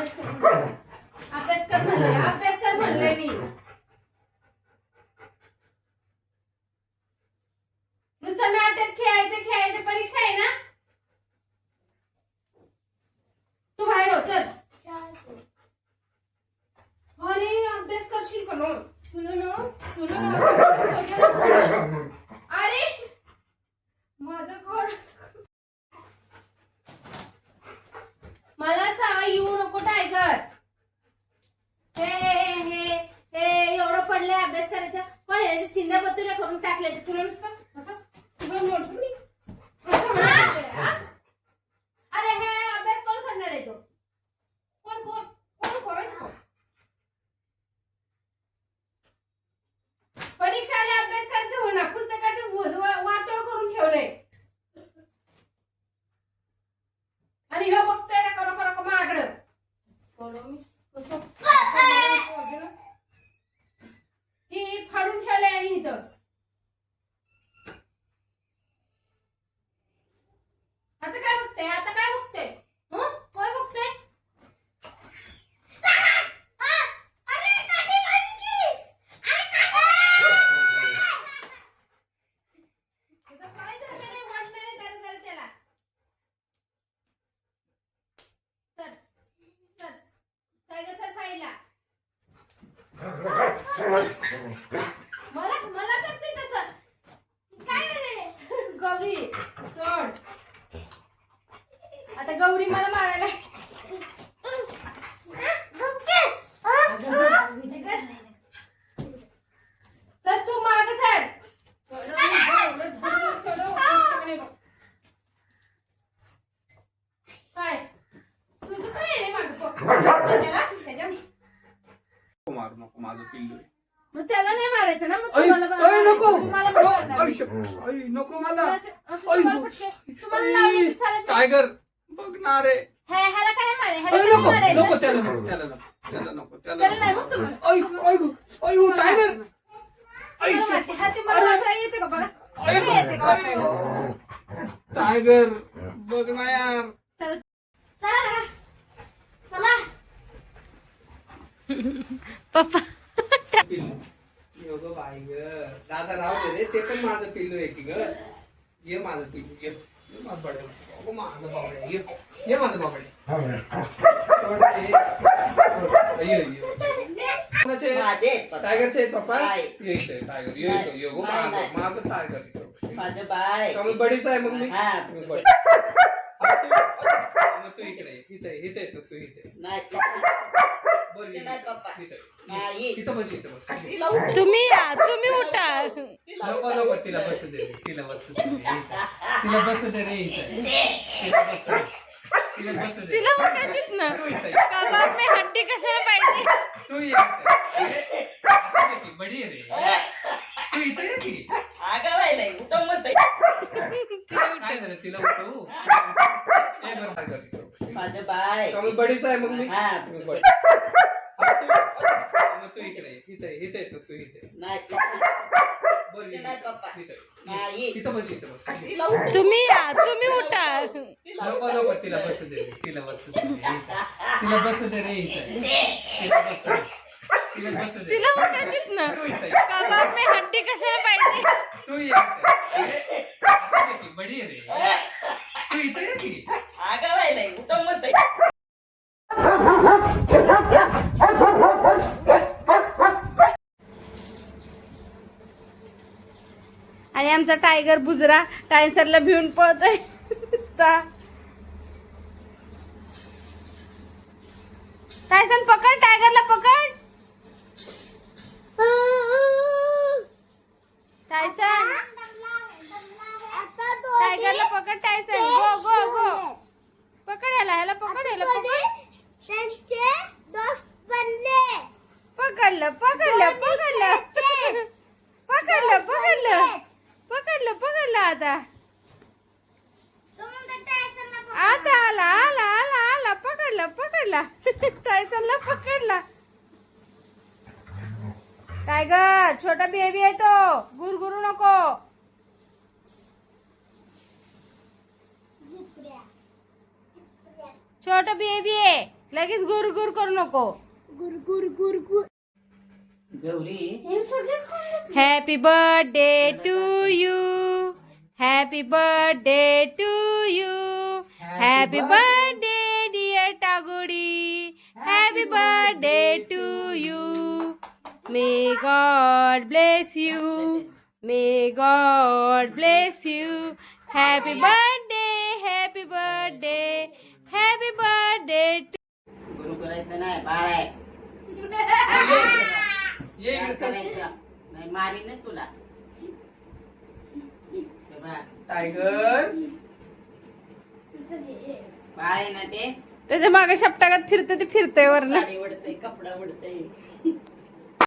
अभ्यास कर म्हणले, अभ्यास कर म्हणले मी. नुसतं नाटक खेळायचं परीक्षा आहे ना. तू बाहेर हो चल. अरे अभ्यास करशील का नो. तुला अरे माझं घर मला चावा येऊ नको टायगर. हे एवढं पडलंय अभ्यास करायचा. पण याचे चिन्ह पत्र करून टाकले तुला नुसतं असं तुझं मोडतो मी. अरे हे अभ्यास कोण करणार आहे तो. कोण करायचं. परीक्षाला अभ्यास करायचं हो ना. पुस्तकाचं वाटोळ करून ठेवलंय. आणि हे बघतोय ना करो मागडं. ही फाडून ठेवलंय आणि इथं. आता काय बघतोय. काय बघतोय. मला करतोय तसं. काय रे गौरी सोड. आता गौरी मला मारायला. सर तू माग सर. काय तुझं काय रे माग मारू नको माझं पिल्लू आहे. मग त्याला नाही मारायचं ना. मग नको मला तुम्हाला टायगर बघणार आहे. ह्याला काय मारे. नको त्याला नको त्याला नाही मग तुम्हाला टायगर येते का बघा. टायगर बघ ना यार. चला पप्पा. पिल्लू बाई ग. दादा राहू दे रे. ते पण माझं पिल्लू आहे की ग. ये माझं पिल्लू ये. माझं बाबडे ये माझं बाबडे. टायगरचे आहेत पप्पा. टायगर ये माझं टायगर. माझं बाय बडीच आहे मग मी. तू इकडे इथे येतो तू इथे. इथं बस. तुम्ही उठा. नको तिला बसू दे रे इथं. तिला उठायचीच ना. कबाब में हड्डी कशाला पाहिजे. तू ये बडी रे. तू इथे ये की. काय झालं तिला उठवू. माझं बाय बडीच आहे मग मी. तू इकडे इथे येतो तू इथे. इथं बस. तुम्ही उठा. नको तिला बसू दे रे इथं. तिला उठायचीच ना. कबाब में हड्डी कशाला पाहिजे. तू ये बडी रे. तू इथे ये की. आणि आमचा टायगर बुजरा टायसरला भिवून पळतोय. टायसन पकड. टायगरला पकड. टायसन टायगरला पकड. टायसन गो पकड. ह्याला पकड. पकडलं आता आला पकडला. टायसनला पकडला. टायगर छोटा बेबी आहे तो. गुरगुरू नको. छोटा बेबी आहे. लगेच गुर गुर करू नको. Gauri happy birthday to you. Happy birthday to you. Happy birthday dear टागोडी. Happy birthday to you. May God bless you. May God bless you. Happy birthday. Happy birthday. Happy birthday to. गुरु करायचं नाही, बाळ आहे. ये इकडे चल. करायचं नाही, मारीन तुला. हे बघ, टायगर बाळ आहे ना ते. त्याच्या मागे शपटागत फिरतं ते फिरतंय वरनं. साडी उडतंय, कपडा उडतंय.